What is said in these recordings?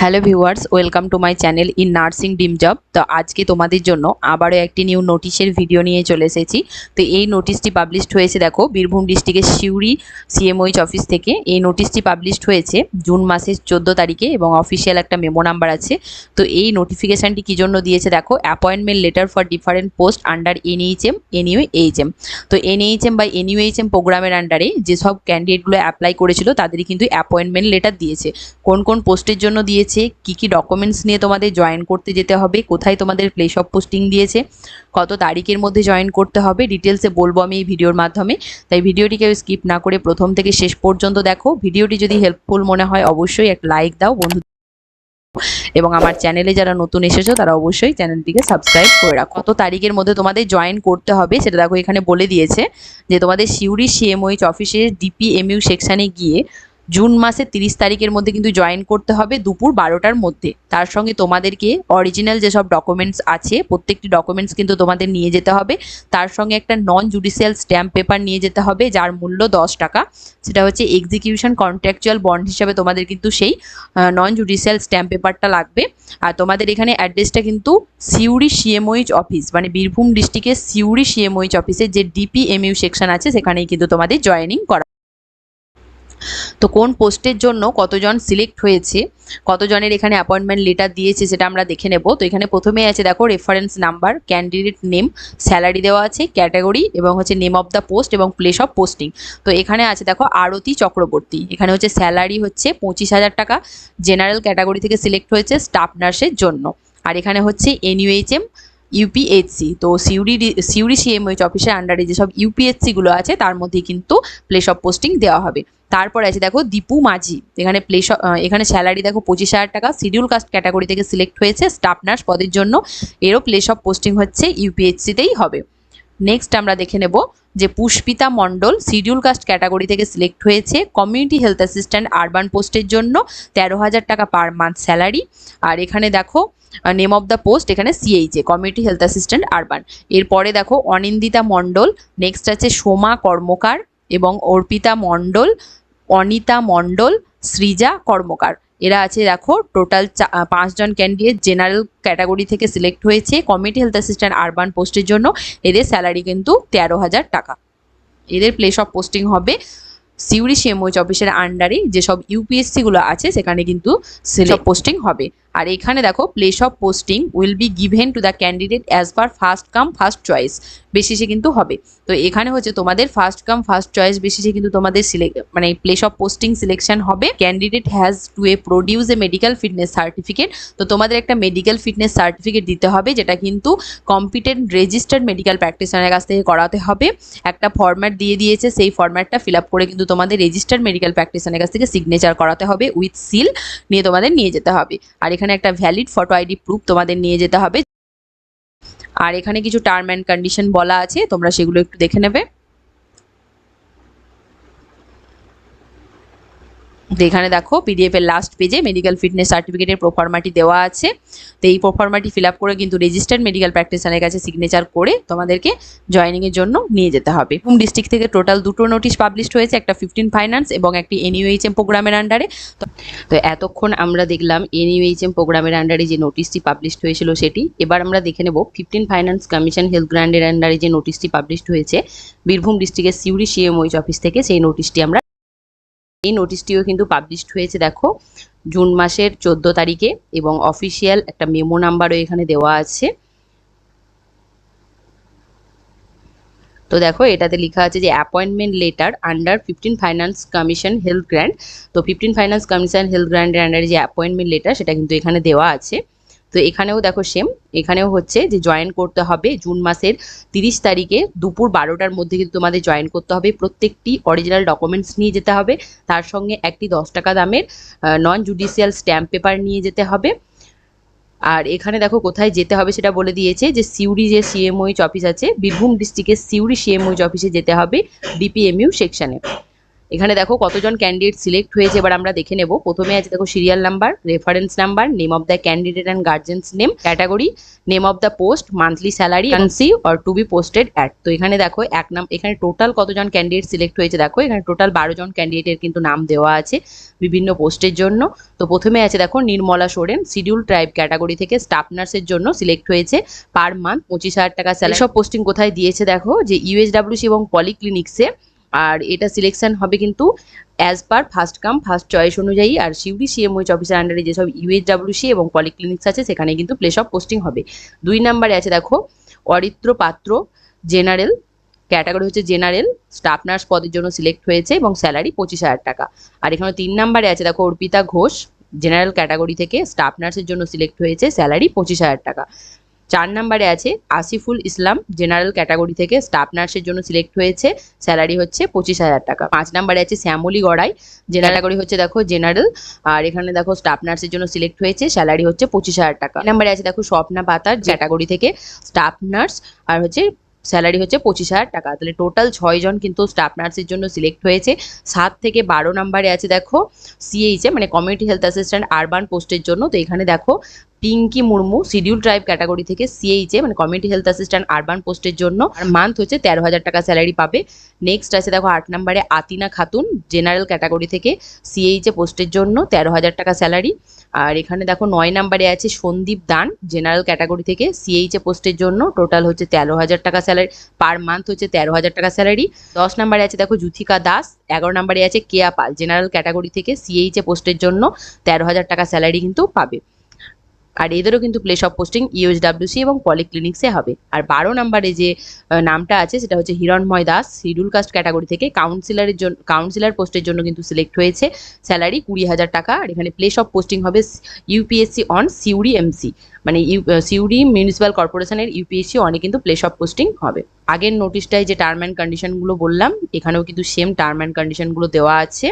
Hello viewers, welcome to my channel in nursing dream job. তো আজকে তোমাদের জন্য আবারও একটি নিউ নোটিশের ভিডিও নিয়ে চলে এসেছি। তো এই নোটিশটি পাবলিশড হয়েছে দেখো বীরভূম ডিস্ট্রিক্টের সিউড়ি সিএমওইচ অফিস থেকে। এই নোটিশটি পাবলিশড হয়েছে জুন মাসের 14 তারিখে এবং অফিসিয়াল একটা মেমো নাম্বার আছে। তো এই নোটিফিকেশানটি কী জন্য দিয়েছে দেখো, appointment letter for different post under NHM NUHM. তো এনএইচএম বা এনইউএইচএম প্রোগ্রামের আন্ডারে যেসব ক্যান্ডিডেটগুলো অ্যাপ্লাই করেছিল তাদেরই কিন্তু অ্যাপয়েন্টমেন্ট লেটার দিয়েছে। কোন কোন পোস্টের জন্য দিয়েছে, কি কি ডকুমেন্টস নিয়ে তোমাদের জয়েন করতে যেতে হবে, কোথায় তোমাদের প্লেস অফ পোস্টিং দিয়েছে, কত তারিখের মধ্যে জয়েন করতে হবে, ডিটেলসে বলবো আমি এই ভিডিওর মাধ্যমে। তাই ভিডিওটিকে স্কিপ না করে প্রথম থেকে শেষ পর্যন্ত দেখো। ভিডিওটি যদি হেল্পফুল মনে হয় অবশ্যই একটা লাইক দাও বন্ধু, এবং আমার চ্যানেলে যারা নতুন এসেছো তারা অবশ্যই চ্যানেলটিকে সাবস্ক্রাইব করে রাখো। কত তারিখের মধ্যে তোমাদের জয়েন করতে হবে সেটা দেখো এখানে বলে দিয়েছে যে তোমাদের সিউড়ি সিএমওইচ অফিসে ডিপিএমইউ সেকশানে গিয়ে জুন মাসের 30 তারিখের মধ্যে কিন্তু জয়েন করতে হবে দুপুর 12টার মধ্যে। তার সঙ্গে তোমাদেরকে অরিজিনাল যেসব ডকুমেন্টস আছে প্রত্যেকটি ডকুমেন্টস কিন্তু তোমাদের নিয়ে যেতে হবে। তার সঙ্গে একটা নন জুডিশিয়াল স্ট্যাম্প পেপার নিয়ে যেতে হবে যার মূল্য 10 টাকা। সেটা হচ্ছে এক্সিকিউশন কন্ট্রাকচুয়াল বন্ড হিসাবে তোমাদের কিন্তু সেই নন জুডিশিয়াল স্ট্যাম্প পেপারটা লাগবে। আর তোমাদের এখানে অ্যাড্রেসটা কিন্তু সিউড়ি সিএমওইচ অফিস, মানে বীরভূম ডিস্ট্রিক্টের সিউড়ি সিএমওইচ অফিসের যে ডিপিএমইউ সেকশন আছে সেখানেই কিন্তু তোমাদের জয়েনিং করা। তো কোন পোস্টের জন্য কতজন সিলেক্ট হয়েছে, কতজনের এখানে অ্যাপয়েন্টমেন্ট লেটার দিয়েছে সেটা আমরা দেখে নেব। তো এখানে প্রথমেই আছে দেখো reference number, candidate name, salary দেওয়া আছে, ক্যাটাগরি এবং হচ্ছে নেম অফ দ্য পোস্ট এবং প্লেস অফ পোস্টিং। তো এখানে আছে দেখো আরতি চক্রবর্তী, এখানে হচ্ছে স্যালারি হচ্ছে 25,000 টাকা, জেনারেল ক্যাটাগরি থেকে সিলেক্ট হয়েছে স্টাফ নার্সের জন্য। আর এখানে হচ্ছে এনইউএইচএম ইউপিএইচসি, তো সিউড়ি সিএমওইচ অফিসের আন্ডারে যেসব ইউপিএইচসিগুলো আছে তার মধ্যেই কিন্তু প্লেস অফ পোস্টিং দেওয়া হবে। তারপরে আছে দেখো দীপু মাঝি, এখানে এখানে স্যালারি দেখো 25,000 টাকা, শিডিউল কাস্ট ক্যাটাগরি থেকে সিলেক্ট হয়েছে স্টাফ নার্স পদের জন্য, এরও প্লেস অফ পোস্টিং হচ্ছে ইউপিএইচসিতেই হবে। নেক্সট আমরা দেখে নেব যে পুষ্পিতা মণ্ডল শিডিউল কাস্ট ক্যাটাগরি থেকে সিলেক্ট হয়েছে কমিউনিটি হেলথ অ্যাসিস্ট্যান্ট আরবান পোস্টের জন্য, 13,000 টাকা পার মান্থ স্যালারি। আর এখানে দেখো নেম অফ দ্য পোস্ট এখানে CHA community health assistant urban. এরপরে দেখো অনিন্দিতা মণ্ডল, নেক্সট আছে সোমা কর্মকার এবং অর্পিতা মণ্ডল, অনিতা মণ্ডল, সৃজা কর্মকার। এরা আছে দেখো টোটাল 5জন ক্যান্ডিডেট জেনারেল ক্যাটাগরি থেকে সিলেক্ট হয়েছে কমিউনিটি হেলথ অ্যাসিস্ট্যান্ট আরবান পোস্টের জন্য। এদের স্যালারি কিন্তু 13,000 টাকা। এদের প্লেস অফ পোস্টিং হবে সিউড়ি সিএমওইচ অফিসের আন্ডারে যেসব ইউপিএসসিগুলো আছে সেখানে কিন্তু সিলেক্ট পোস্টিং হবে। আর এখানে দেখো place of posting will be given to the candidate as per first come first choice বেসিসে কিন্তু হবে। তো এখানে হচ্ছে তোমাদের ফার্স্ট কাম ফার্স্ট চয়েস বেসিসে কিন্তু তোমাদের মানে প্লেস অফ পোস্টিং সিলেকশন হবে। Candidate has to produce A medical fitness certificate. তো তোমাদের একটা মেডিকেল ফিটনেস সার্টিফিকেট দিতে হবে যেটা কিন্তু কম্পিটেন্ট রেজিস্টার্ড মেডিকেল প্র্যাকটিশনারের কাছ থেকে করাতে হবে। একটা ফরম্যাট দিয়ে দিয়েছে, সেই ফরম্যাটটা ফিল আপ করে কিন্তু তোমাদের রেজিস্টার্ড মেডিকেল প্র্যাকটিশনারের কাছ থেকে সিগনেচার করাতে হবে উইথ সিল নিয়ে তোমাদের নিয়ে যেতে হবে। আর এখানে একটা ভ্যালিড ফটো আইডি প্রুফ তোমাদের নিয়ে যেতে হবে। আর এখানে কিছু টার্ম অ্যান্ড কন্ডিশন বলা আছে, তোমরা সেগুলো একটু দেখে নেবে। এখানে দেখো পিডিএফ এর লাস্ট পেজে মেডিকেল ফিটনেস সার্টিফিকেটের প্রোফর্মাটি দেওয়া আছে। তো এই প্রোফর্মাটি ফিল আপ করে কিন্তু রেজিস্টার্ড মেডিকেল প্র্যাকটিশনারের কাছে সিগনেচার করে তোমাদেরকে জয়েনিংয়ের জন্য নিয়ে যেতে হবে। বীরভূম ডিস্ট্রিক্ট থেকে টোটাল দুটো নোটিশ পাবলিশড হয়েছে, একটা 15 ফাইন্যান্স এবং একটি এনইউএইচএম প্রোগ্রামের আন্ডারে। তো এতক্ষণ আমরা দেখলাম এনইউএইচএম প্রোগ্রামের আন্ডারে যে নোটিশটি পাবলিশড হয়েছিল সেটি। এবার আমরা দেখে নেব 15 ফাইন্যান্স কমিশন হেলথ গ্র্যান্ডের আন্ডারে যে নোটিশটি পাবলিশড হয়েছে বীরভূম ডিস্ট্রিক্টের সিউড়ি সিএমওইচ অফিস থেকে, সেই নোটিশটি আমরা এই নোটিশটিও কিন্তু পাবলিশড হয়েছে দেখো জুন মাসের 14 তারিখে এবং অফিসিয়াল একটা মেমো নাম্বারও এখানে দেওয়া আছে। তো দেখো এটাতে লেখা আছে যে appointment letter under 15 finance commission health grand. তো 15 ফাইন্যান্স কমিশন হেলথ গ্র্যান্ডের আন্ডারে যে অ্যাপয়েন্টমেন্ট লেটার সেটা কিন্তু এখানে দেওয়া আছে। তো এখানেও দেখো সেম, এখানেও হচ্ছে যে জয়েন করতে হবে জুন মাসের 30 তারিখে দুপুর 12টার মধ্যে কিন্তু তোমাদের জয়েন করতে হবে। প্রত্যেকটি অরিজিনাল ডকুমেন্টস নিয়ে যেতে হবে, তার সঙ্গে একটি 10 টাকা দামের নন জুডিশিয়াল স্ট্যাম্প পেপার নিয়ে যেতে হবে। আর এখানে দেখো কোথায় যেতে হবে সেটা বলে দিয়েছে যে সিউড়ি যে সিএমওইচ অফিস আছে বীরভূম ডিস্ট্রিক্টের সিউড়ি সিএমওইচ অফিসে যেতে হবে ডিপিএমইউ সেকশনে। এখানে দেখো কতজন ক্যান্ডিডেট সিলেক্ট হয়েছে এবার আমরা দেখে নেব। প্রথমে আছে দেখো serial number, reference number, name of the candidate and guardian's name, category, name of the post, monthly salary, vacancy or to be posted at. তো এখানে দেখো এখানে টোটাল কতজন ক্যান্ডিডেট সিলেক্ট হয়েছে দেখো, এখানে টোটাল 12 জন ক্যান্ডিডেটের কিন্তু নাম দেওয়া আছে বিভিন্ন পোস্টের জন্য। তো প্রথমে আছে দেখো Nirmala Soren, schedule tribe category থেকে স্টাফ নার্সের জন্য সিলেক্ট হয়েছে, পার মান্থ 25,000 টাকা স্যালারি। সব পোস্টিং কোথায় দিয়েছে দেখো, যে ইউএসডব্লিউসি এবং পলিক্লিনিক্সে। আর এটা সিলেকশন হবে কিন্তু as per first come first choice অনুযায়ী। আর সিউড়ি সিএমওইচ অফিসের আন্ডারে যেসব ইউএসডব্লিউসি এবং পলিক্লিনিক্স আছে সেখানে কিন্তু প্লেস অফ পোস্টিং হবে। 2 নম্বরে আছে দেখো অরিত্র পাত্র, জেনারেল ক্যাটাগরি হচ্ছে জেনারেল, স্টাফ নার্স পদের জন্য সিলেক্ট হয়েছে এবং স্যালারি 25,000 টাকা। আর এখানে 3 নম্বরে আছে দেখো অর্পিতা ঘোষ, জেনারেল ক্যাটাগরি থেকে স্টাফ নার্সের জন্য সিলেক্ট হয়েছে, স্যালারি 25,000 টাকা। 4 নম্বরে আছে আসিফুল ইসলাম, জেনারেল ক্যাটাগরি থেকে স্টাফ নার্সের জন্য সিলেক্ট হয়েছে, স্যালারি হচ্ছে 25,000 টাকা। 5 নম্বরে আছে শ্যামলী গড়াই, জেনারেল ক্যাটাগরি হচ্ছে দেখো জেনারেল, আর এখানে দেখো স্টাফ নার্সের জন্য সিলেক্ট হয়েছে, স্যালারি হচ্ছে 25,000 টাকা। 6 নম্বরে আছে দেখো স্বপ্না পাতার, ক্যাটাগরি থেকে স্টাফ নার্স, আর হচ্ছে স্যালারি হচ্ছে 25,000 টাকা। তাহলে টোটাল 6 জন কিন্তু স্টাফ নার্সের জন্য সিলেক্ট হয়েছে। 7 থেকে 12 নম্বরে আছে দেখো সিএইচএ মানে কমিউনিটি হেলথ অ্যাসিস্ট্যান্ট আরবান পোস্টের জন্য। তো এখানে দেখো Pinki Murmu, schedule tribe category থেকে সিএইচএ মানে কমিউনিটি হেলথ অ্যাসিস্ট্যান্ট আরবান পোস্টের জন্য, আর মান্থ হচ্ছে 13,000 টাকা স্যালারি পাবে। নেক্সট আছে দেখো 8 নম্বরে আতিনা খাতুন, জেনারেল ক্যাটাগরি থেকে সিএইচএ পোস্টের জন্য 13,000 টাকা স্যালারি। আর এখানে দেখো 9 নম্বরে আছে সন্দীপ দান, জেনারেল ক্যাটাগরি থেকে সিএইচএ পোস্টের জন্য, টোটাল হচ্ছে 13,000 টাকা স্যালারি, পার মান্থ হচ্ছে 13,000 টাকা স্যালারি। 10 নম্বরে আছে দেখো যুথিকা দাস, 11 নম্বরে আছে কেয়া পাল, জেনারেল ক্যাটাগরি থেকে সিএইচএ পোস্টের জন্য 13,000 টাকা স্যালারি কিন্তু পাবে। আর এদেরও কিন্তু প্লেস অফ পোস্টিং ইউএসডব্লিউসি এবং পলিক্লিনিক্সে হবে। আর 12 নম্বরে যে নামটা আছে সেটা হচ্ছে Hiranmoy Das, schedule caste category থেকে কাউন্সিলর পোস্টের জন্য কিন্তু সিলেক্ট হয়েছে, স্যালারি 20,000 টাকা। আর এখানে প্লেস অফ পোস্টিং হবে ইউপিএসসি অন সিউড়ি এমসি মানে সিউড়ি মিউনিসিপ্যাল কর্পোরেশনের ইউপিএসসি অনে কিন্তু প্লেস অফ পোস্টিং হবে। আগের নোটিশটায় যে টার্ম অ্যান্ড কন্ডিশনগুলো বললাম, এখানেও কিন্তু সেম টার্ম অ্যান্ড কন্ডিশনগুলো দেওয়া আছে।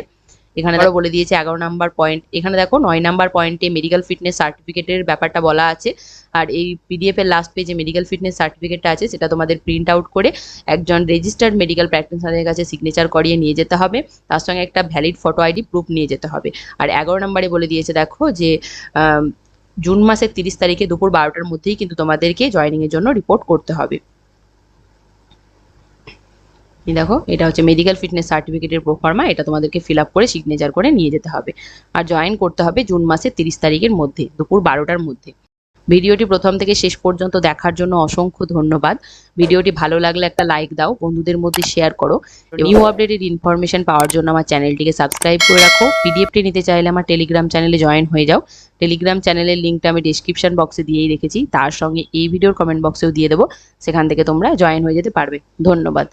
এখানে ধরো বলে দিয়েছে 11 নাম্বার পয়েন্ট, এখানে দেখো 9 নাম্বার পয়েন্টে মেডিকেল ফিটনেস সার্টিফিকেটের ব্যাপারটা বলা আছে। আর এই পিডিএফ এর লাস্ট পেজে মেডিকেল ফিটনেস সার্টিফিকেটটা আছে, সেটা তোমাদের প্রিন্ট আউট করে একজন রেজিস্টার্ড মেডিকেল প্র্যাকটিশনারের কাছে সিগনেচার করিয়ে নিয়ে যেতে হবে, তার সঙ্গে একটা ভ্যালিড ফটো আইডি প্রুফ নিয়ে যেতে হবে। আর 11 নম্বরে বলে দিয়েছে দেখো যে জুন মাসের 30 তারিখে দুপুর 12টার মধ্যেই কিন্তু তোমাদেরকে জয়েনিং এর জন্য রিপোর্ট করতে হবে। দেখো এটা হচ্ছে মেডিকেল ফিটনেস সার্টিফিকেটের প্রোফর্মা, এটা তোমাদেরকে ফিল আপ করে সিগনেচার করে নিয়ে যেতে হবে। আর জয়েন করতে হবে জুন মাসের 30 তারিখের মধ্যে দুপুর 12টার মধ্যে। ভিডিওটি প্রথম থেকে শেষ পর্যন্ত দেখার জন্য অসংখ্য ধন্যবাদ। ভিডিওটি ভালো লাগলে একটা লাইক দাও, বন্ধুদের মধ্যে শেয়ার করো। নিউ আপডেটেড ইনফরমেশন পাওয়ার জন্য আমার চ্যানেলটিকে সাবস্ক্রাইব করে রাখো। পিডিএফটি নিতে চাইলে আমার টেলিগ্রাম চ্যানেলে জয়েন হয়ে যাও। টেলিগ্রাম চ্যানেলের লিঙ্কটা আমি ডিসক্রিপশন বক্সে দিয়েই রেখেছি, তার সঙ্গে এই ভিডিওর কমেন্ট বক্সেও দিয়ে দেবো, সেখান থেকে তোমরা জয়েন হয়ে যেতে পারবে। ধন্যবাদ।